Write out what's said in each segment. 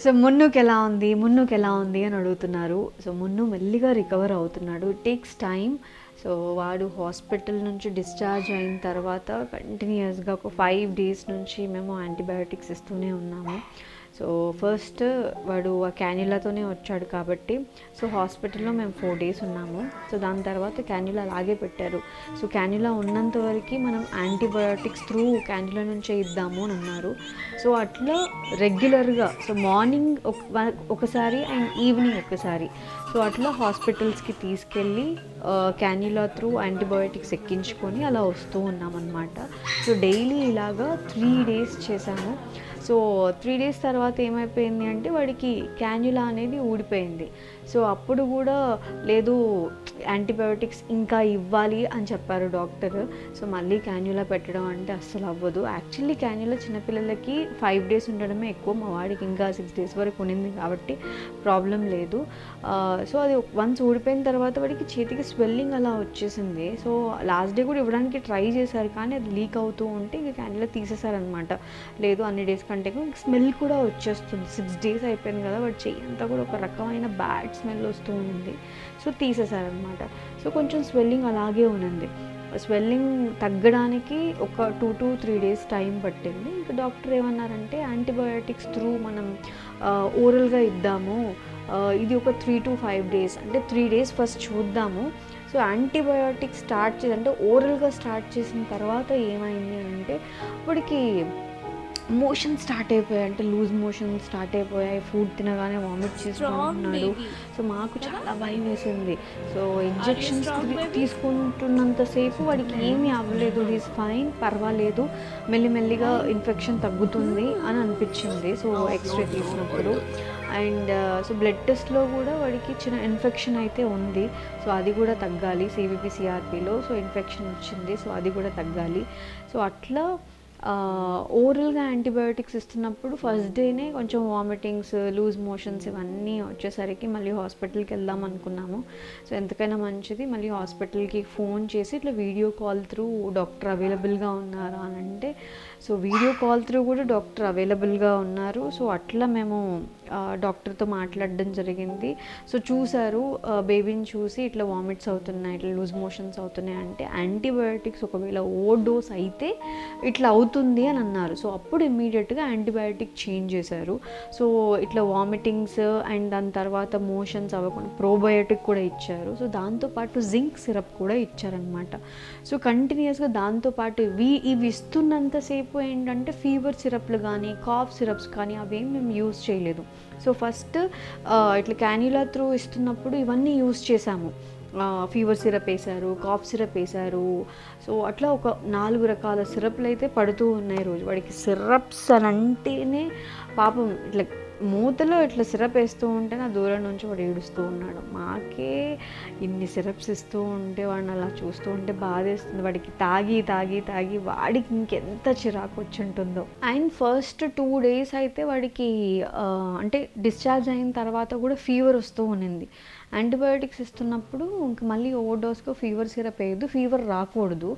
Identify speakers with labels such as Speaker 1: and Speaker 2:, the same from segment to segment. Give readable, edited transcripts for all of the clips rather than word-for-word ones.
Speaker 1: So మున్నుకెలా ఉంది, మున్నుకెలా ఉంది అని అడుగుతున్నారు. సో మున్ను మెల్లిగా రికవర్ అవుతున్నాడు. It takes time. సో వాడు హాస్పిటల్ నుంచి డిశ్చార్జ్ అయిన తర్వాత కంటిన్యూస్గా ఒక 5 days నుంచి మేము యాంటీబయాటిక్స్ ఇస్తూనే ఉన్నాము. సో ఫస్ట్ వాడు ఆ క్యాన్యులాతోనే వచ్చాడు కాబట్టి సో హాస్పిటల్లో మేము 4 days ఉన్నాము. సో దాని తర్వాత క్యాన్యులా అలాగే పెట్టారు. సో క్యాన్యులా ఉన్నంత వరకు మనం యాంటీబయాటిక్స్ త్రూ క్యాన్యులా నుంచే ఇద్దాము అని అన్నారు. సో అట్లా రెగ్యులర్గా సో మార్నింగ్ ఒకసారి అండ్ ఈవినింగ్ ఒకసారి సో అట్లా హాస్పిటల్స్కి తీసుకెళ్ళి క్యాన్యులా త్రూ యాంటీబయాటిక్స్ ఎక్కించుకొని అలా వస్తూ ఉన్నామన్నమాట. సో డైలీ ఇలాగా 3 days చేశాము. సో 3 days తర్వాత ఏమైపోయింది అంటే వాడికి క్యాన్యులా అనేది ఊడిపోయింది. సో అప్పుడు కూడా లేదు యాంటీబయోటిక్స్ ఇంకా ఇవ్వాలి అని చెప్పారు డాక్టర్. సో మళ్ళీ క్యాన్యులా పెట్టడం అంటే అస్సలు అవ్వదు. యాక్చువల్లీ క్యాన్యులా చిన్నపిల్లలకి 5 days ఉండడమే ఎక్కువ. మా వాడికి ఇంకా 6 days వరకు ఉండింది కాబట్టి ప్రాబ్లం లేదు. సో అది వన్స్ ఊడిపోయిన తర్వాత వాడికి చేతికి స్వెల్లింగ్ అలా వచ్చేసింది. సో లాస్ట్ డే కూడా ఇవ్వడానికి ట్రై చేశారు కానీ అది లీక్ అవుతూ ఉంటే ఇక క్యాన్యులా తీసేశారనమాట. లేదు అన్ని డేస్ కంటే స్మెల్ కూడా వచ్చేస్తుంది. 6 days అయిపోయింది కదా, వాడి చెయ్యి అంతా కూడా ఒక రకమైన బ్యాడ్ స్మెల్ వస్తూ ఉంది. సో తీసేశారనమాట. సో కొంచెం స్వెల్లింగ్ అలాగే ఉన్నది. స్వెల్లింగ్ తగ్గడానికి ఒక 2 to 3 days టైం పట్టింది. ఇంకా డాక్టర్ ఏమన్నారంటే యాంటీబయాటిక్స్ త్రూ మనం ఓరల్గా ఇద్దాము. ఇది ఒక 3 to 5 days అంటే 3 days ఫస్ట్ చూద్దాము. సో యాంటీబయాటిక్స్ స్టార్ట్ చేసి అంటే ఓరల్గా స్టార్ట్ చేసిన తర్వాత ఏమైంది అంటే వాడికి మోషన్ స్టార్ట్ అయిపోయాయి. అంటే లూజ్ మోషన్ స్టార్ట్ అయిపోయాయి. ఫుడ్ తినగానే వామిట్ చేసుకుంటున్నాడు. సో మాకు చాలా భయం వేసింది. సో ఇంజెక్షన్స్ తీసుకుంటున్నంతసేపు వాడికి ఏమీ అవ్వలేదు, హీస్ ఫైన్, పర్వాలేదు, మెల్లిమెల్లిగా ఇన్ఫెక్షన్ తగ్గుతుంది అని అనిపించింది. సో ఎక్స్రే తీసినప్పుడు అండ్ సో బ్లడ్ టెస్ట్లో కూడా వాడికి చిన్న ఇన్ఫెక్షన్ అయితే ఉంది. సో అది కూడా తగ్గాలి. CVP-CRPలో సో ఇన్ఫెక్షన్ వచ్చింది. సో అది కూడా తగ్గాలి. సో అట్లా ఓరల్గా యాంటీబయోటిక్స్ ఇస్తున్నప్పుడు ఫస్ట్ డేనే కొంచెం వామిటింగ్స్, లూజ్ మోషన్స్ ఇవన్నీ వచ్చేసరికి మళ్ళీ హాస్పిటల్కి వెళ్దాం అనుకున్నాము. సో ఎంతకైనా మంచిది మళ్ళీ హాస్పిటల్కి ఫోన్ చేసి ఇట్లా వీడియో కాల్ త్రూ డాక్టర్ అవైలబుల్గా ఉన్నారా అని అంటే సో వీడియో కాల్ త్రూ కూడా డాక్టర్ అవైలబుల్గా ఉన్నారు. సో అట్లా మేము డాక్టర్తో మాట్లాడడం జరిగింది. సో చూసారు, బేబీని చూసి ఇట్లా వామిట్స్ అవుతున్నాయి, ఇట్లా లూజ్ మోషన్స్ అవుతున్నాయి అంటే యాంటీబయోటిక్స్ ఒకవేళ ఓవర్ డోస్ అయితే ఇట్లా అవుతుంది అని అన్నారు. సో అప్పుడు ఇమ్మీడియట్గా యాంటీబయాటిక్ చేంజ్ చేశారు. సో ఇట్లా వామిటింగ్స్ అండ్ దాని తర్వాత మోషన్స్ అవ్వకుండా ప్రోబయోటిక్ కూడా ఇచ్చారు. సో దాంతోపాటు జింక్ సిరప్ కూడా ఇచ్చారనమాట. సో కంటిన్యూస్గా దాంతోపాటు ఇవి ఇస్తున్నంతసేపు ఏంటంటే ఫీవర్ సిరప్లు కానీ కాఫ్ సిరప్స్ కానీ అవేం మేము యూజ్ చేయలేదు. సో ఫస్ట్ ఇట్లా క్యాన్యులా త్రూ ఇస్తున్నప్పుడు ఇవన్నీ యూజ్ చేసాము. ఫీవర్ సిరప్ వేశారు, కాఫ్ సిరప్ వేశారు. సో అట్లా ఒక 4 రకాల సిరప్లు అయితే పడుతూ ఉన్నాయి రోజు. వాడికి సిరప్స్ అని అంటేనే పాపం ఇట్లా మూతలో ఇట్లా సిరప్ వేస్తూ ఉంటే నా దూరం నుంచి వాడు ఏడుస్తూ ఉన్నాడు. మాకే ఇన్ని సిరప్స్ ఇస్తూ ఉంటే వాడిని అలా చూస్తూ ఉంటే బాధేస్తుంది. వాడికి తాగి తాగి తాగి వాడికి ఇంకెంత చిరాకు వచ్చి ఉంటుందో. అండ్ ఫస్ట్ 2 days అయితే వాడికి అంటే డిశ్చార్జ్ అయిన తర్వాత కూడా ఫీవర్ వస్తూ ఉన్నింది. యాంటీబయాటిక్స్ ఇస్తున్నప్పుడు ఇంక మళ్ళీ ఓవర్డోస్గా ఫీవర్ సిరప్ వేయద్దు, ఫీవర్ రాకూడదు.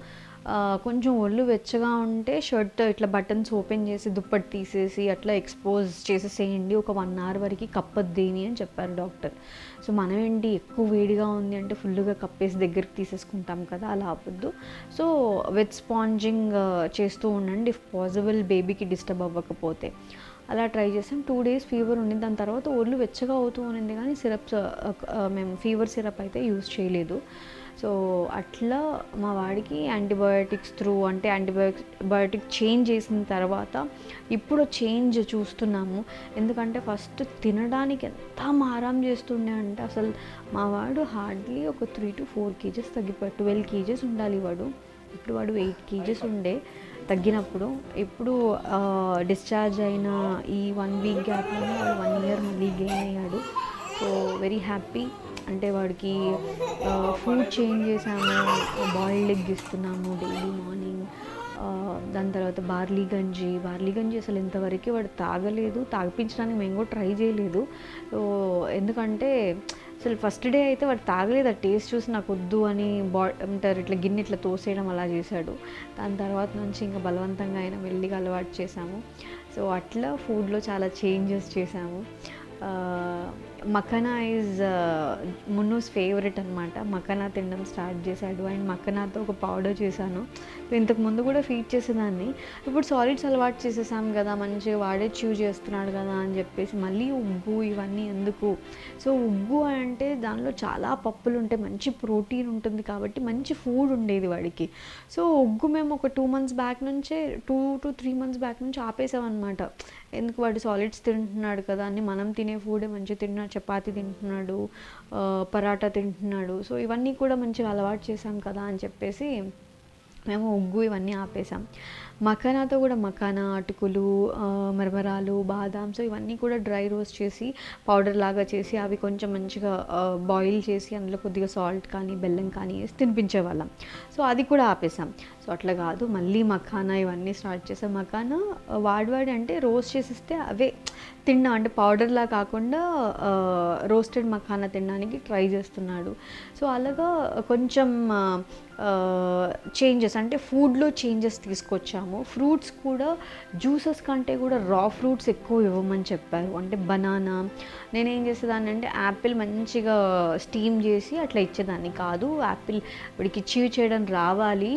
Speaker 1: కొంచెం ఒళ్ళు వెచ్చగా ఉంటే షర్ట్ ఇట్లా బటన్స్ ఓపెన్ చేసి దుప్పటి తీసేసి అట్లా ఎక్స్పోజ్ చేసేసేయండి, ఒక 1 hour వరకు కప్పద్దేని అని చెప్పారు డాక్టర్. సో మనం ఏంటి ఎక్కువ వేడిగా ఉంది అంటే ఫుల్గా కప్పేసి దగ్గరికి తీసేసుకుంటాం కదా, అలా అవ్వద్దు. సో వెట్ స్పాంజింగ్ చేస్తూ ఉండండి ఇఫ్ పాసిబుల్, బేబీకి డిస్టర్బ్ అవ్వకపోతే. అలా ట్రై చేసాం. 2 days ఫీవర్ ఉంది. దాని తర్వాత ఒళ్ళు వెచ్చగా అవుతూ ఉన్నింది కానీ సిరప్స్ మేము ఫీవర్ సిరప్ అయితే యూజ్ చేయలేదు. సో అట్లా మా వాడికి యాంటీబయాటిక్స్ త్రూ అంటే యాంటీబయాటిక్ చేంజ్ చేసిన తర్వాత ఇప్పుడు చేంజ్ చూస్తున్నాము. ఎందుకంటే ఫస్ట్ తినడానికి ఎంత మారం చేస్తుండే అంటే అసలు మా వాడు హార్డ్లీ ఒక 3 to 4 kgs తగ్గిపోయాడు. 12 kgs ఉండాలి వాడు. ఇప్పుడు వాడు 8 kgs ఉండే తగ్గినప్పుడు. ఇప్పుడు డిశ్చార్జ్ అయిన ఈ 1 week గ్యాప్లో వాడు 1 year మళ్ళీ గెయిన్ అయ్యాడు. So very happy. అంటే వాడికి ఫుడ్ చేంజ్ చేసాము, బాయిల్డ్ ఎగ్ ఇస్తున్నాము డైలీ మార్నింగ్. దాని తర్వాత బార్లీ గంజి అసలు ఇంతవరకు వాడు తాగలేదు, తాగిపించడానికి మేము కూడా ట్రై చేయలేదు. సో ఎందుకంటే అసలు ఫస్ట్ డే అయితే వాడు తాగలేదు. ఆ టేస్ట్ చూసి నాకు వద్దు అని అంటారు ఇట్లా గిన్నె ఇట్లా తోసేయడం అలా చేశాడు. దాని తర్వాత నుంచి ఇంకా బలవంతంగా అయినా మెల్లిగా అలవాటు చేశాము. సో అట్లా ఫుడ్లో చాలా చేంజెస్ చేశాము. మఖానా ఈజ్ మున్నూస్ ఫేవరెట్ అనమాట. మఖానా తినడం స్టార్ట్ చేశాడు. అండ్ మఖానాతో ఒక పౌడర్ చేశాను. ఇంతకు ముందు కూడా ఫీడ్ చేసేదాన్ని. ఇప్పుడు సాలిడ్స్ అలవాటు చేసేసాం కదా, మంచిగా వాడే చూ చేస్తున్నాడు కదా అని చెప్పేసి మళ్ళీ ఉగ్గు ఇవన్నీ ఎందుకు. సో ఉగ్గు అంటే దానిలో చాలా పప్పులు ఉంటాయి, మంచి ప్రోటీన్ ఉంటుంది కాబట్టి మంచి ఫుడ్ ఉండేది వాడికి. సో ఉగ్గు మేము ఒక 2 months బ్యాక్ నుంచే 2 to 3 months బ్యాక్ నుంచి ఆపేసామన్నమాట. ఎందుకు, వాడు సాలిడ్స్ తింటున్నాడు కదా అని, మనం తినే ఫుడే మంచిగా తింటున్నాడు, చపాతీ తింటున్నాడు, పరాటా తింటున్నాడు. సో ఇవన్నీ కూడా మంచిగా అలవాటు చేసాం కదా అని చెప్పేసి మేము ఉగ్గు ఇవన్నీ ఆపేసాం. మఖానాతో కూడా మఖానా, అటుకులు, మరమరాలు, బాదాం, సో ఇవన్నీ కూడా డ్రై రోస్ట్ చేసి పౌడర్ లాగా చేసి అవి కొంచెం మంచిగా బాయిల్ చేసి అందులో కొద్దిగా సాల్ట్ కానీ బెల్లం కానీ వేసి తినిపించేవాళ్ళం. సో అది కూడా ఆపేసాం. సో అట్లా కాదు, మళ్ళీ మఖానా ఇవన్నీ స్టార్ట్ చేసాం. మఖానా వాడి అంటే రోస్ట్ చేసిస్తే అవే తిన్నా, అంటే పౌడర్లా కాకుండా రోస్టెడ్ మఖానా తినడానికి ట్రై చేస్తున్నాడు. సో అలాగా కొంచెం చేంజెస్, అంటే ఫుడ్లో చేంజెస్ తీసుకొచ్చాము. ఫ్రూట్స్ కూడా జ్యూసెస్ కంటే కూడా రా ఫ్రూట్స్ ఎక్కువ ఇవ్వమని చెప్పారు. అంటే బనానా, నేనేం చేసేదాన్ని అంటే యాపిల్ మంచిగా స్టీమ్ చేసి అట్లా ఇచ్చేదాన్ని కాదు. యాపిల్ వాడికి చీవ్ చేయడం రావాలి,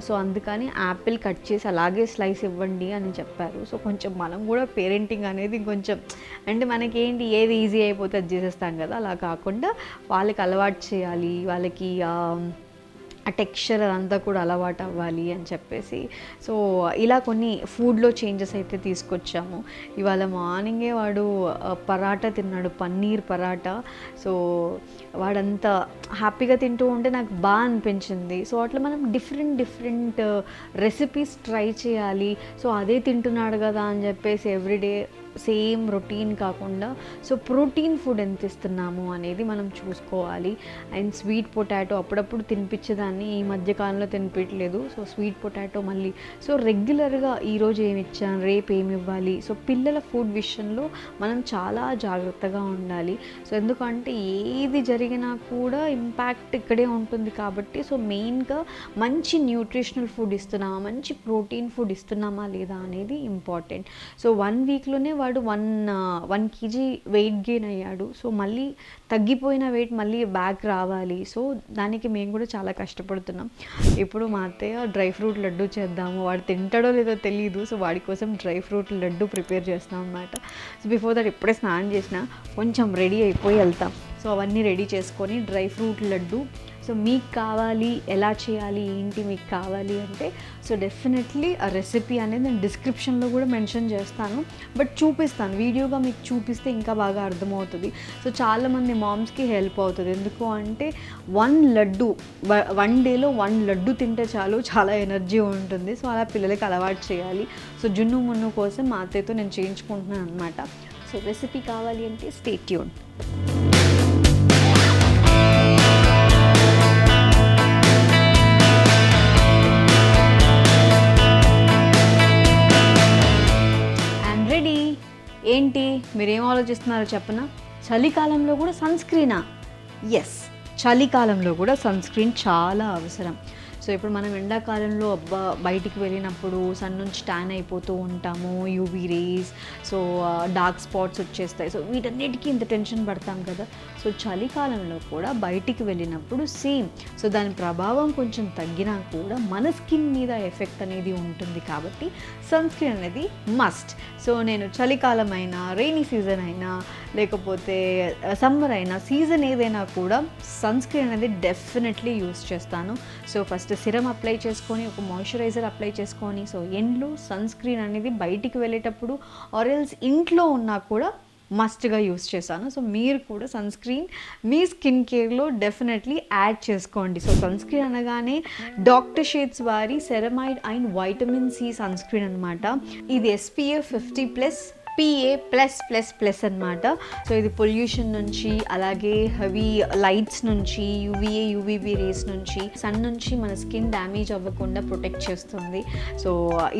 Speaker 1: సో అందుకని యాపిల్ కట్ చేసి అలాగే స్లైస్ ఇవ్వండి అని చెప్పారు. సో కొంచెం మనం కూడా పేరెంటింగ్ అనేది కొంచెం, అంటే మనకేంటి ఏది ఈజీ అయిపోతే అది చేసేస్తాం కదా, అలా కాకుండా వాళ్ళకి అలవాటు చేయాలి, వాళ్ళకి ఆ టెక్స్చర్ అదంతా కూడా అలవాటు అవ్వాలి అని చెప్పేసి సో ఇలా కొన్ని ఫుడ్లో చేంజెస్ అయితే తీసుకొచ్చాము. ఇవాళ మార్నింగే వాడు పరాటా తిన్నాడు, పన్నీర్ పరాటా. సో వాడంతా హ్యాపీగా తింటూ ఉంటే నాకు బాగా అనిపించింది. సో అట్లా మనం డిఫరెంట్ రెసిపీస్ ట్రై చేయాలి. సో అదే తింటున్నాడు కదా అని చెప్పేసి ఎవ్రీడే సేమ్ రొటీన్ కాకుండా సో ప్రోటీన్ ఫుడ్ ఎంత ఇస్తున్నాము అనేది మనం చూసుకోవాలి. అండ్ స్వీట్ పొటాటో అప్పుడప్పుడు తినిపించేదాన్ని, ఈ మధ్యకాలంలో తినిపించలేదు. సో స్వీట్ పొటాటో మళ్ళీ సో రెగ్యులర్గా ఈరోజు ఏమి ఇచ్చాను, రేపు ఏమి ఇవ్వాలి. సో పిల్లల ఫుడ్ విషయంలో మనం చాలా జాగ్రత్తగా ఉండాలి. సో ఎందుకంటే ఏది జరిగినా కూడా ఇంపాక్ట్ ఇక్కడే ఉంటుంది కాబట్టి సో మెయిన్గా మంచి న్యూట్రిషనల్ ఫుడ్ ఇస్తున్నామా, మంచి ప్రోటీన్ ఫుడ్ ఇస్తున్నామా లేదా అనేది ఇంపార్టెంట్. సో 1 weekలోనే వాడు 1 kg వెయిట్ గెయిన్ అయ్యాడు. సో మళ్ళీ తగ్గిపోయిన వెయిట్ మళ్ళీ బ్యాక్ రావాలి. సో దానికి మేము కూడా చాలా కష్టపడుతున్నాం. ఇప్పుడు మా అత్తయ్య డ్రై ఫ్రూట్ లడ్డు చేద్దాము, వాడు తింటాడో లేదో తెలియదు. సో వాడి కోసం డ్రై ఫ్రూట్ లడ్డు ప్రిపేర్ చేస్తాం అన్నమాట. సో బిఫోర్ దట్ ఇప్పుడే స్నానం చేసిన, కొంచెం రెడీ అయిపోయి వెళ్తాం. సో అవన్నీ రెడీ చేసుకొని డ్రై ఫ్రూట్ లడ్డు. సో మీకు కావాలి, ఎలా చేయాలి ఏంటి మీకు కావాలి అంటే సో డెఫినెట్లీ ఆ రెసిపీ అనేది నేను డిస్క్రిప్షన్లో కూడా మెన్షన్ చేస్తాను, బట్ చూపిస్తాను, వీడియోగా మీకు చూపిస్తే ఇంకా బాగా అర్థమవుతుంది. సో చాలామంది మామ్స్కి హెల్ప్ అవుతుంది. ఎందుకు అంటే 1 లడ్డు 1 dayలో 1 లడ్డు తింటే చాలు, చాలా ఎనర్జీ ఉంటుంది. సో అలా పిల్లలకి అలవాటు చేయాలి. సో జున్ను మున్ను కోసం మా అత్తయ్యతో నేను చేయించుకుంటున్నాను అనమాట. సో రెసిపీ కావాలి అంటే స్టే ట్యూన్. ఏంటి మీరేం ఆలోచిస్తున్నారో చెప్పనా? చలికాలంలో కూడా సన్ స్క్రీనా? ఎస్, చలికాలంలో కూడా సన్ స్క్రీన్ చాలా అవసరం. సో ఇప్పుడు మనం ఎండాకాలంలో బయటికి వెళ్ళినప్పుడు సన్ నుంచి ట్యాన్ అయిపోతూ ఉంటాము, UV rays, so dark spots వచ్చేస్తాయి. సో వీటన్నిటికీ ఇంత టెన్షన్ పడతాం కదా. సో చలికాలంలో కూడా బయటికి వెళ్ళినప్పుడు సేమ్. సో దాని ప్రభావం కొంచెం తగ్గినా కూడా మన స్కిన్ మీద ఎఫెక్ట్ అనేది ఉంటుంది కాబట్టి సన్ స్క్రీన్ అనేది మస్ట్. సో నేను చలికాలం అయినా, రెయినీ సీజన్ అయినా, లేకపోతే సమ్మర్ అయినా, సీజన్ ఏదైనా కూడా సన్ స్క్రీన్ అనేది డెఫినెట్లీ యూస్ చేస్తాను. సో ఫస్ట్ సిరం అప్లై చేసుకొని, ఒక మాయిశ్చరైజర్ అప్లై చేసుకొని, సో ఎండ్లో సన్ స్క్రీన్ అనేది బయటికి వెళ్ళేటప్పుడు ఆరెల్స్ ఇంట్లో ఉన్నా కూడా మస్ట్గా యూస్ చేశాను. సో మీరు కూడా సన్ స్క్రీన్ మీ స్కిన్ కేర్లో డెఫినెట్లీ యాడ్ చేసుకోండి. సో సన్ స్క్రీన్ అనగానే డాక్టర్ షేడ్స్ వారి ceramide and vitamin C sunscreen అనమాట. ఇది SPF 50+ PA+++ అనమాట. సో ఇది పొల్యూషన్ నుంచి, అలాగే హెవీ లైట్స్ నుంచి, యూవీబీ రేస్ నుంచి, సన్ నుంచి మన స్కిన్ డ్యామేజ్ అవ్వకుండా ప్రొటెక్ట్ చేస్తుంది. సో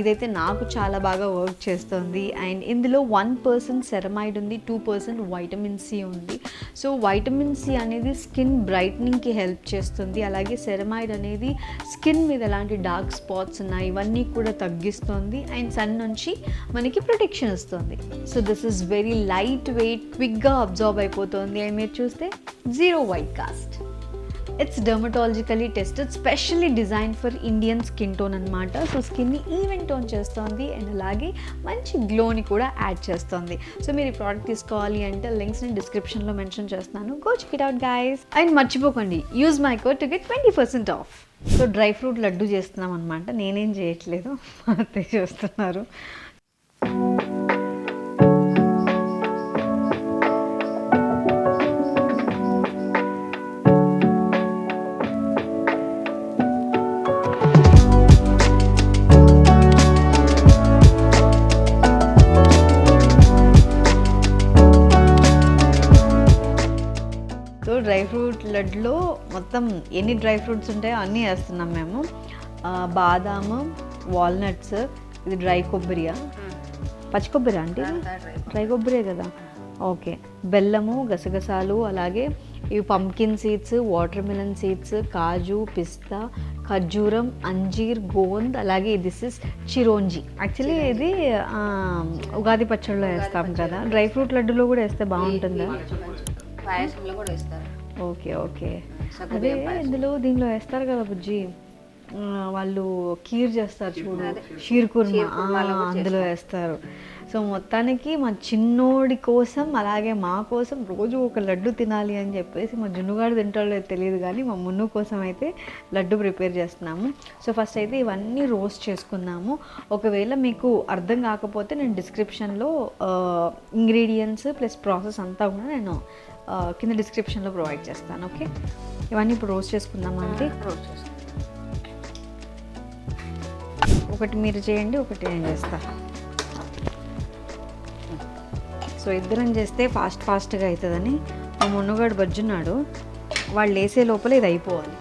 Speaker 1: ఇదైతే నాకు చాలా బాగా వర్క్ చేస్తుంది. అండ్ ఇందులో 1% సెరమైడ్ ఉంది, 2% వైటమిన్ సి ఉంది. సో వైటమిన్ సి అనేది స్కిన్ బ్రైట్నింగ్కి హెల్ప్ చేస్తుంది. అలాగే సెరమైడ్ అనేది స్కిన్ మీద ఎలాంటి డార్క్ స్పాట్స్ ఉన్నాయి ఇవన్నీ కూడా తగ్గిస్తుంది. అండ్ సన్ నుంచి మనకి ప్రొటెక్షన్ ఇస్తుంది. So this is very light weight, క్విక్గా అబ్జార్బ్ అయిపోతుంది. అండ్ మీరు చూస్తే 0 white cost. It's dermatologically tested, specially design for Indian skin tone అనమాట. సో స్కిన్ని ఈవెన్ టోన్ చేస్తుంది అండ్ అలాగే మంచి గ్లోని కూడా యాడ్ చేస్తుంది. సో మీరు ఈ ప్రోడక్ట్ తీసుకోవాలి అంటే లింక్స్ నేను డిస్క్రిప్షన్లో మెన్షన్ చేస్తున్నాను. Go check it out guys. And మర్చిపోకండి, use my code to get 20% off. So dry fruit laddu చేస్తున్నాం అనమాట. నేనేం చేయట్లేదు, మా అత్తయ్య చేస్తున్నారు. డ్రై ఫ్రూట్ లడ్డులో మొత్తం ఎన్ని డ్రై ఫ్రూట్స్ ఉంటాయో అన్నీ వేస్తున్నాం మేము. బాదాము, వాల్నట్స్, ఇది డ్రై కొబ్బరియా, పచ్చి కొబ్బరి అంటే డ్రై కొబ్బరే కదా, ఓకే, బెల్లము, గసగసాలు, అలాగే ఇవి pumpkin seeds, watermelon seeds, కాజు, పిస్తా, ఖర్జూరం, అంజీర్, గోంద్, అలాగే దిస్ ఇస్ చిరోంజి. యాక్చువల్లీ ఇది ఉగాది పచ్చడిలో వేస్తాం కదా. డ్రై ఫ్రూట్ లడ్డులో కూడా వేస్తే బాగుంటుందా?
Speaker 2: పాయసంలో కూడా వేస్తారు.
Speaker 1: ఓకే ఓకే, అదే ఇందులో దీనిలో వేస్తారు కదా బుజ్జి, వాళ్ళు కీర్ చేస్తారు చూడు, షీర్ కుర్మా, అందులో వేస్తారు. సో మొత్తానికి మా చిన్నోడి కోసం అలాగే మా కోసం రోజు ఒక లడ్డు తినాలి అని చెప్పేసి, మా జున్నుగాడు తింటాడో తెలియదు కానీ మా మున్ను కోసం అయితే లడ్డు ప్రిపేర్ చేస్తున్నాము. సో ఫస్ట్ అయితే ఇవన్నీ రోస్ట్ చేసుకున్నాము. ఒకవేళ మీకు అర్థం కాకపోతే నేను డిస్క్రిప్షన్లో ఇంగ్రీడియంట్స్ ప్లస్ ప్రాసెస్ అంతా కూడా నేను కింద డిస్క్రిప్షన్లో ప్రొవైడ్ చేస్తాను. ఓకే, ఇవన్నీ ఇప్పుడు రోస్ట్ చేసుకుందామంటే
Speaker 2: రోస్ట్ చేస్తాం.
Speaker 1: ఒకటి మీరు చేయండి, ఒకటి నేను చేస్తాను. సో ఇద్దరం చేస్తే ఫాస్ట్గా అవుతుందని మా మున్నుగాడు బజ్జున్నాడు, వాళ్ళు వేసే లోపల ఇది అయిపోవాలి.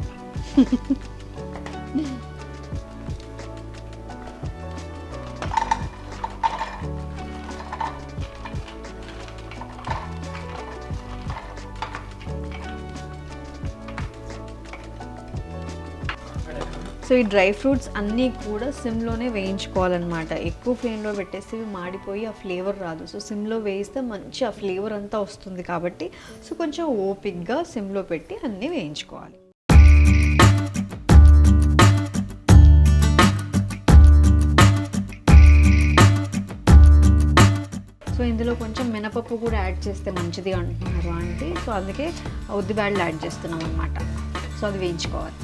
Speaker 1: సో ఈ డ్రై ఫ్రూట్స్ అన్నీ కూడా సిమ్లోనే వేయించుకోవాలన్నమాట. ఎక్కువ ఫ్లేమ్లో పెట్టేసి మాడిపోయి ఆ ఫ్లేవర్ రాదు. సో సిమ్లో వేయిస్తే మంచి ఆ ఫ్లేవర్ అంతా వస్తుంది కాబట్టి సో కొంచెం ఓపిక్గా సిమ్లో పెట్టి అన్నీ వేయించుకోవాలి. సో ఇందులో కొంచెం మినపప్పు కూడా యాడ్ చేస్తే మంచిది అంటున్నారు అంటే, సో అందుకే ఉద్దిబ్యాళ్ళు యాడ్ చేస్తున్నాం అనమాట. సో అది వేయించుకోవాలి.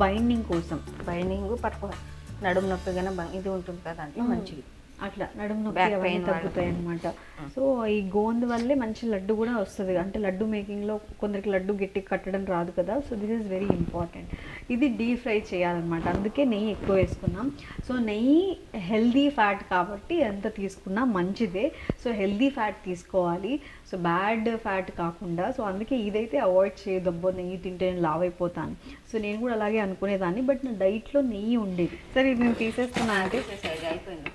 Speaker 1: బైండింగ్ కోసం.
Speaker 2: బైండింగ్ నడుము నొప్పి కన్నా ఇది ఉంటుంది కదా అంటే మంచిది.
Speaker 1: అట్లా నడుము నొప్పి
Speaker 2: Back
Speaker 1: అవన్నీ
Speaker 2: pain
Speaker 1: తగ్గుతాయి అనమాట. సో ఈ గోంద్ వల్లే మంచి లడ్డు కూడా వస్తుంది. అంటే లడ్డు మేకింగ్లో కొందరికి లడ్డు గట్టి కట్టడం రాదు కదా, so this is very important. ఇది డీప్ ఫ్రై చేయాలన్నమాట, అందుకే నెయ్యి ఎక్కువ వేసుకున్నాం. సో నెయ్యి హెల్దీ ఫ్యాట్ కాబట్టి ఎంత తీసుకున్నా మంచిదే. సో హెల్దీ ఫ్యాట్ తీసుకోవాలి, సో బ్యాడ్ ఫ్యాట్ కాకుండా. సో అందుకే ఇదైతే అవాయిడ్ చేయదబ్బో, నెయ్యి తింటే నేను లావ్ అయిపోతాను. సో నేను కూడా అలాగే అనుకునేదాన్ని, బట్ నా డైట్లో నెయ్యి ఉండేది. సరే ఇది నేను తీసేస్తున్నా అంటే
Speaker 2: అయిపోయింది.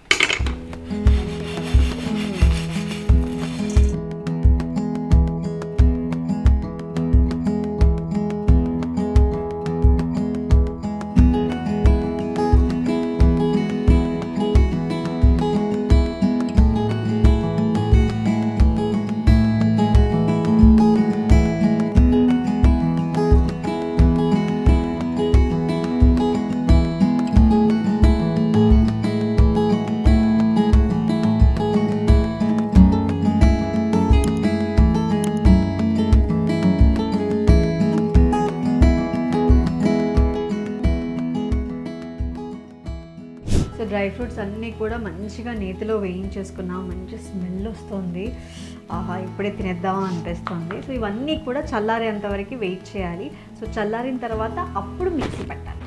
Speaker 1: సో డ్రై ఫ్రూట్స్ అన్నీ కూడా మంచిగా నేతిలో వేయించేసుకున్నాం. మంచి స్మెల్ వస్తుంది. ఆహా, ఇప్పుడే తినేద్దాం అనిపిస్తుంది. సో ఇవన్నీ కూడా చల్లారేంత వరకు వెయిట్ చేయాలి. సో చల్లారిన తర్వాత అప్పుడు మిక్సీ పెట్టాలి.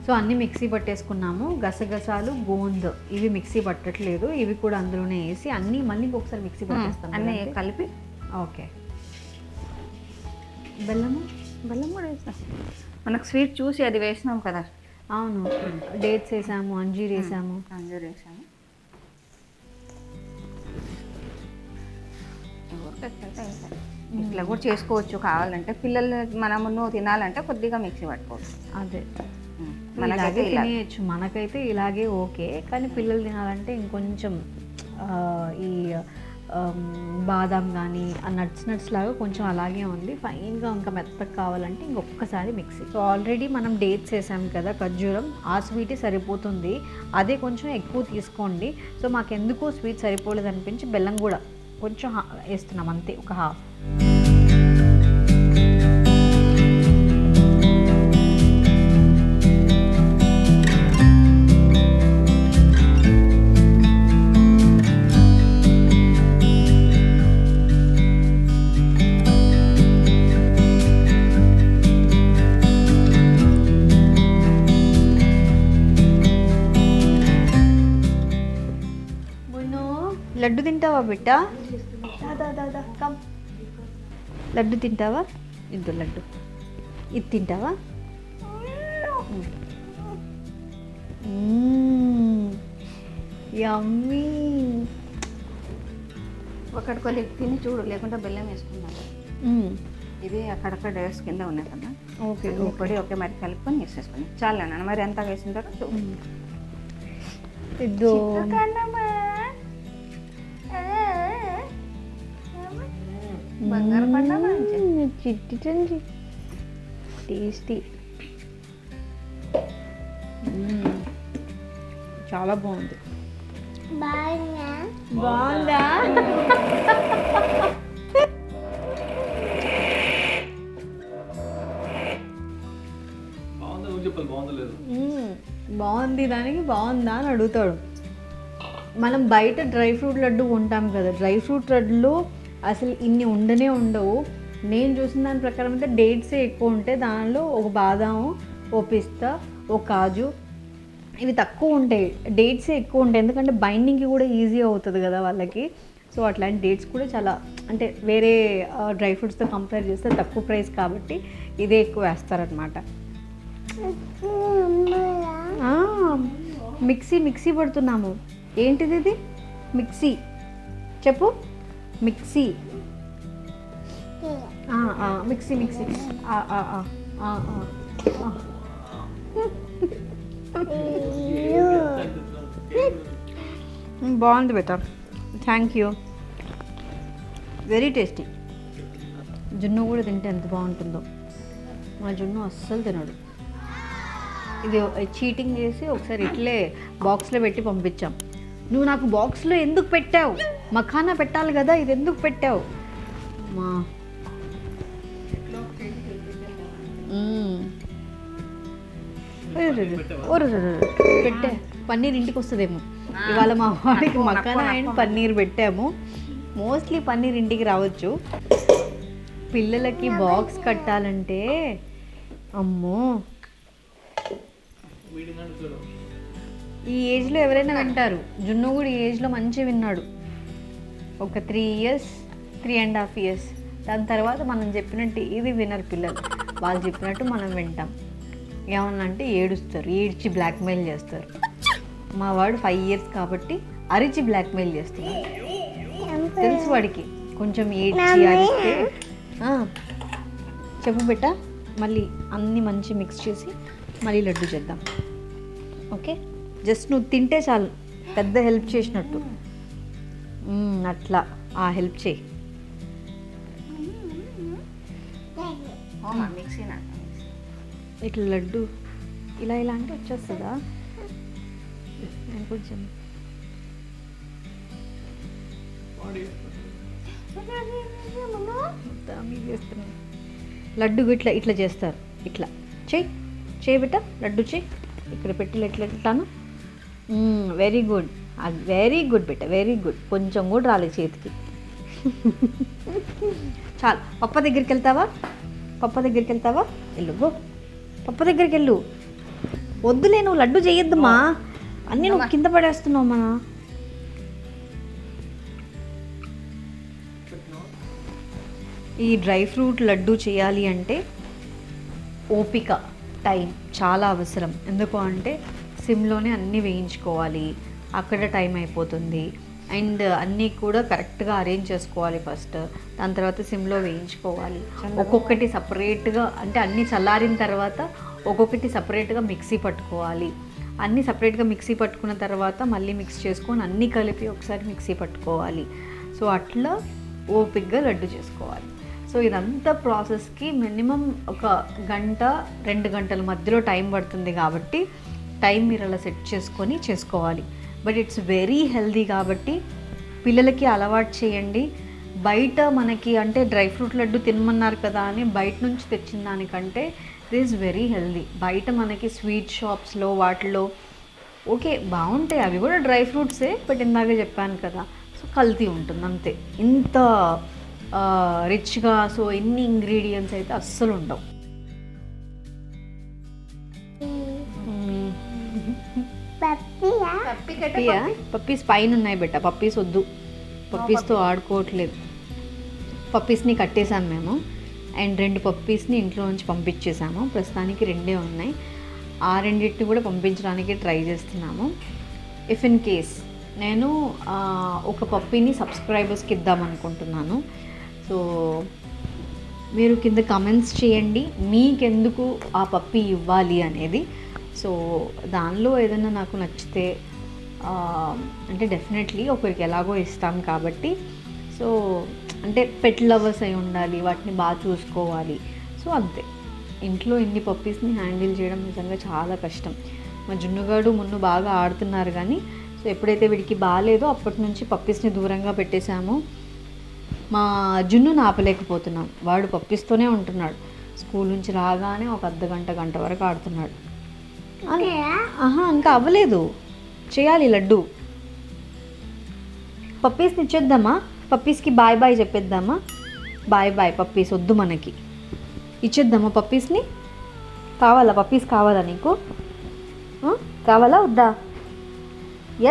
Speaker 1: సో అన్నీ మిక్సీ పట్టేసుకున్నాము. గసగసాలు, గోంద్ ఇవి మిక్సీ పట్టట్లేదు, ఇవి కూడా అందులోనే వేసి అన్నీ మళ్ళీ ఒకసారి మిక్సీ పట్టేస్తాం
Speaker 2: అన్నీ కలిపి.
Speaker 1: ఓకే. బెల్లము
Speaker 2: బెల్లం కూడా వేసాం. మనకు స్వీట్ చూసి అది వేసినాం కదా.
Speaker 1: అవును, డేట్స్ వేసాము, అంజీర్ వేసాము.
Speaker 2: అంజూరు వేసాము. ఇట్లా కూడా చేసుకోవచ్చు కావాలంటే. పిల్లలు మనము తినాలంటే కొద్దిగా మిక్సీ పట్టుకోవచ్చు.
Speaker 1: అదే
Speaker 2: మనకైతే
Speaker 1: తినేయచ్చు, మనకైతే ఇలాగే ఓకే. కానీ పిల్లలు తినాలంటే ఇంకొంచెం ఈ బాదాం కానీ ఆ నట్స్ లాగా కొంచెం అలాగే ఉంది. ఫైన్గా ఇంకా మెత్తగా కావాలంటే ఇంకొకసారి మిక్సీ. సో ఆల్రెడీ మనం డేట్స్ వేసాం కదా, ఖర్జూరం, ఆ స్వీటే సరిపోతుంది. అదే కొంచెం ఎక్కువ తీసుకోండి. సో మాకెందుకో స్వీట్ సరిపోలేదు అనిపించి బెల్లం కూడా కొంచెం వేస్తున్నాం, అంతే, ఒక హాఫ్. లడ్డు తింటావా బిడ్డ? దాదా కమ్. లడ్డు తింటావా? ఇద్దు లడ్డు. ఇది తింటావా? యమ్మీ.
Speaker 2: ఒకటి తిని చూడు, లేకుంటే బెల్లం వేసుకున్నాను. ఇది అక్కడక్కడ డేస్ కింద ఉన్నాయి కదా.
Speaker 1: ఓకే,
Speaker 2: పొడి ఒకే మరి కలుపుకొని వేసేసుకుని చాలా నాన్న. మరి ఎంత వేసిన తర్వాత
Speaker 1: ఇద్దు.
Speaker 2: బంగారు పండు
Speaker 1: చిట్టి తండ్రి, టేస్టీ, చాలా బాగుంది. బాగుందా? బాగుంది, దానికి బాగుందా అని అడుగుతాడు. మనం బయట డ్రై ఫ్రూట్ లడ్డు కొంటాం కదా, డ్రై ఫ్రూట్ లడ్డులో అసలు ఇన్ని ఉండవు. నేను చూసిన దాని ప్రకారం అయితే డేట్సే ఎక్కువ ఉంటాయి. దానిలో ఒక బాదాం, ఓ పిస్తా, ఓ కాజు, ఇవి తక్కువ ఉంటాయి. డేట్సే ఎక్కువ ఉంటాయి, ఎందుకంటే బైండింగ్కి కూడా ఈజీ అవుతుంది కదా వాళ్ళకి. సో అట్లాంటి డేట్స్ కూడా చాలా అంటే వేరే డ్రై ఫ్రూట్స్తో కంపేర్ చేస్తే తక్కువ ప్రైస్ కాబట్టి ఇదే ఎక్కువ వేస్తారనమాట. మిక్సీ పడుతున్నాము. ఏంటిది ఇది? మిక్సీ చెప్పు. మిక్సీ మిక్సీ మిక్సీ బాగుంది బేటా, థ్యాంక్ యూ, వెరీ టేస్టీ. జున్ను కూడా తింటే ఎంత బాగుంటుందో. మా జున్ను అస్సలు తినడు. ఇది చీటింగ్ చేసి ఒకసారి ఇట్లే బాక్స్లో పెట్టి పంపించాం. నువ్వు నాకు బాక్స్లో ఎందుకు పెట్టావు? మఖానా పెట్టాలి కదా, ఇది ఎందుకు పెట్టావు? మా పెట్టే పన్నీర్ ఇంటికి వస్తుందేమో. ఇవాళ మా వాడికి మఖానా అండ్ పన్నీర్ పెట్టాము. మోస్ట్లీ పన్నీర్ ఇంటికి రావచ్చు. పిల్లలకి బాక్స్ కట్టాలంటే అమ్మో, ఈ ఏజ్లో ఎవరైనా వింటారు. జున్ను కూడా ఈ ఏజ్లో మంచిగా విన్నాడు. ఒక 3 years 3.5 years. దాని తర్వాత మనం చెప్పినట్టు ఇది వినరు పిల్లలు. వాళ్ళు చెప్పినట్టు మనం వింటాం. ఏమన్నా అంటే ఏడుస్తారు, ఏడ్చి బ్లాక్మెయిల్ చేస్తారు. మా వాడు 5 years కాబట్టి అరిచి బ్లాక్మెయిల్ చేస్తున్నాడు. తెలుసు వాడికి. కొంచెం ఏడ్చి అరిస్తే చెప్పు బిడ్డ, మళ్ళీ అన్నీ మంచి మిక్స్ చేసి మళ్ళీ లడ్డు చేద్దాం. ఓకే, జస్ట్ నువ్వు తింటే చాలు, పెద్ద హెల్ప్ చేసినట్టు. అట్లా హెల్ప్ చేయి. ఇట్లా లడ్డు ఇలా ఇలా అంటే వచ్చేస్తుందా? కొంచెం చేస్తున్నాను. లడ్డు ఇట్లా ఇట్లా చేస్తారు. ఇట్లా చేయి బిడ్డ, లడ్డు చేయి. ఇక్కడ పెట్టి ఎట్లాను. వెరీ గుడ్, వెరీ గుడ్ బిడ్డ, వెరీ గుడ్. కొంచెం కూడా రాలేదు చేతికి. చాలు. పప్ప దగ్గరికి వెళ్తావా? వెళ్ళు, గో పప్ప దగ్గరికి వెళ్ళు. వద్దులే, నువ్వు లడ్డు చేయొద్దమ్మా, అన్నీ నువ్వు కింద పడేస్తున్నావు. మన ఈ డ్రై ఫ్రూట్ లడ్డు చేయాలి అంటే ఓపిక, టైం చాలా అవసరం. ఎందుకు అంటే సిమ్లోనే అన్నీ వేయించుకోవాలి, అక్కడ టైం అయిపోతుంది. అండ్ అన్నీ కూడా కరెక్ట్గా అరేంజ్ చేసుకోవాలి ఫస్ట్. దాని తర్వాత సిమ్లో వేయించుకోవాలి. ఒక్కొక్కటి సపరేట్గా, అంటే అన్నీ చల్లారిన తర్వాత ఒక్కొక్కటి సపరేట్గా మిక్సీ పట్టుకోవాలి. అన్నీ సపరేట్గా మిక్సీ పట్టుకున్న తర్వాత మళ్ళీ మిక్స్ చేసుకొని అన్నీ కలిపి ఒకసారి మిక్సీ పట్టుకోవాలి. సో అట్లా ఓపిక్గా లడ్డు చేసుకోవాలి. సో ఇదంతా ప్రాసెస్కి మినిమం 1 గంట 2 గంటల మధ్యలో టైం పడుతుంది. కాబట్టి టైం మీరు అలా సెట్ చేసుకొని చేసుకోవాలి. బట్ ఇట్స్ వెరీ హెల్దీ కాబట్టి పిల్లలకి అలవాటు చేయండి. బయట మనకి అంటే డ్రై ఫ్రూట్ లడ్డు తినమన్నారు కదా అని బయట నుంచి తెచ్చిన దానికంటే దిస్ వెరీ హెల్దీ. బయట మనకి స్వీట్ షాప్స్లో వాటిలో ఓకే బాగుంటాయి, అవి కూడా డ్రై ఫ్రూట్సే. బట్ ఇందాక చెప్పాను కదా, సో కల్తీ ఉంటుంది అంతే. ఇంత రిచ్గా సో ఎన్ని ఇంగ్రీడియంట్స్ అయితే అస్సలు ఉండవు. పప్పీస్ పైన ఉన్నాయి బెట్ట. పప్పీస్ వద్దు, పప్పీస్తో ఆడుకోవట్లేదు. పప్పీస్ని కట్టేసాము మేము. అండ్ 2 పప్పీస్ని ఇంట్లో నుంచి పంపించేసాము. ప్రస్తుతానికి 2 ఉన్నాయి. ఆ 2 కూడా పంపించడానికి ట్రై చేస్తున్నాము. ఇఫ్ ఇన్ కేస్ నేను ఒక పప్పీని సబ్స్క్రైబర్స్కి ఇద్దామనుకుంటున్నాను. సో మీరు కింద కమెంట్స్ చేయండి మీకెందుకు ఆ పప్పీ ఇవ్వాలి అనేది. సో దానిలో ఏదైనా నాకు నచ్చితే అంటే డెఫినెట్లీ ఒకరికి ఎలాగో ఇస్తాం కాబట్టి, సో అంటే పెట్ లవర్స్ అయి ఉండాలి, వాటిని బాగా చూసుకోవాలి. సో అంతే. ఇంట్లో ఇన్ని పప్పీస్ని హ్యాండిల్ చేయడం నిజంగా చాలా కష్టం. మా జున్నుగాడు మున్ను బాగా ఆడుతున్నారు కానీ, సో ఎప్పుడైతే వీడికి బాగాలేదో అప్పటి నుంచి పప్పీస్ని దూరంగా పెట్టేశాము. మా జున్నుని ఆపలేకపోతున్నాం. వాడు పప్పీస్తోనే ఉంటున్నాడు. స్కూల్ నుంచి రాగానే ఒక గంట వరకు ఆడుతున్నాడు. ఇంకా అవ్వలేదు, చేయాలి లడ్డు. పప్పీస్ని ఇచ్చేద్దామా? పప్పీస్కి బాయ్ బాయ్ చెప్పేద్దామా? Bye bye. పప్పీస్ వద్దు మనకి, ఇచ్చేద్దామా పప్పీస్ని? కావాలా? పప్పీస్ కావాలా నీకు? కావాలా వద్దా?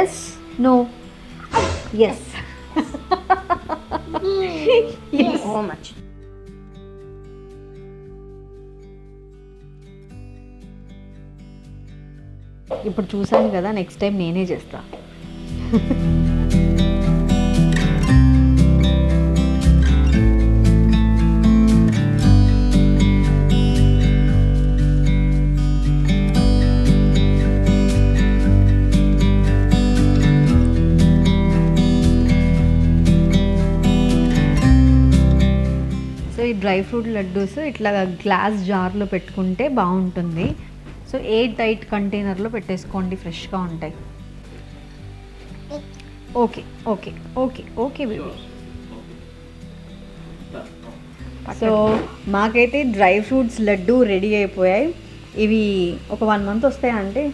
Speaker 1: Yes, no, yes.
Speaker 2: So much.
Speaker 1: ఇప్పుడు చూసాను కదా, నెక్స్ట్ టైం నేనే చేస్తా. సో ఈ డ్రై ఫ్రూట్ లడ్డూస్ ఇట్లా గ్లాస్ జార్లో పెట్టుకుంటే బాగుంటుంది. సో ఎయిర్ టైట్ కంటైనర్లో పెట్టేసుకోండి, ఫ్రెష్గా ఉంటాయి. Okay okay okay okay baby. So మాకైతే డ్రై ఫ్రూట్స్ లడ్డు రెడీ అయిపోయాయి. ఇవి ఒక 1 month వస్తాయా అంటే?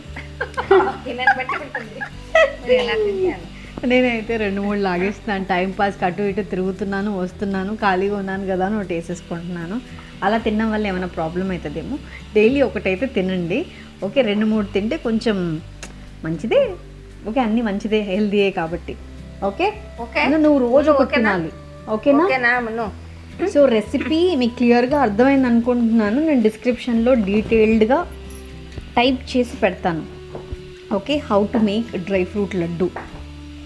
Speaker 1: నేనైతే 2-3 లాగేస్తున్నాను. టైంపాస్కి అటు ఇటు తిరుగుతున్నాను, వస్తున్నాను, ఖాళీగా ఉన్నాను కదా అని ఒకటి వేసేసుకుంటున్నాను. అలా తినడం వల్ల ఏమైనా ప్రాబ్లం అవుతుందేమో. డైలీ ఒకటైతే తినండి. ఓకే, 2-3 తింటే కొంచెం మంచిదే. ఓకే, అన్నీ మంచిదే, హెల్దీయే కాబట్టి. ఓకే
Speaker 2: ఓకే,
Speaker 1: నువ్వు రోజు ఒకటి తినాలి. ఓకేనా?
Speaker 2: ఓకేనా మున్ను?
Speaker 1: సో రెసిపీ మీకు క్లియర్గా అర్థమైంది అనుకుంటున్నాను. నేను డిస్క్రిప్షన్లో డీటెయిల్డ్గా టైప్ చేసి పెడతాను. Okay, how to make dry fruit laddu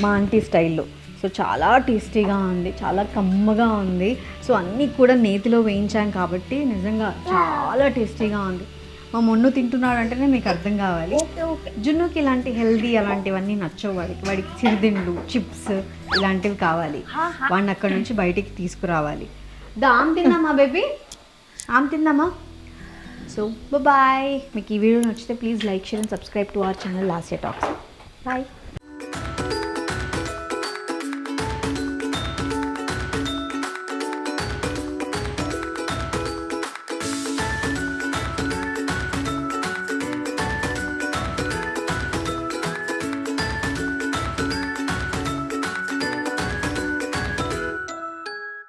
Speaker 1: మా ఆంటీ స్టైల్లో. సో చాలా టేస్టీగా ఉంది, చాలా కమ్మగా ఉంది. సో అన్నీ కూడా నేతిలో వేయించాం కాబట్టి నిజంగా చాలా టేస్టీగా ఉంది. మా మొన్ను తింటున్నాడు అంటేనే మీకు అర్థం కావాలి. జున్నుకి ఇలాంటి హెల్దీ అలాంటివన్నీ నచ్చవు. వాడికి చిరుతిండ్లు, చిప్స్ ఇలాంటివి కావాలి. వాడిని అక్కడ నుంచి బయటికి తీసుకురావాలి. ఆమె తిందామా బేబీ? ఆమె తిందామా? So bye. మీకు ఈ వీడియో నచ్చితే please like, share and subscribe to our channel Lasya talks. Bye.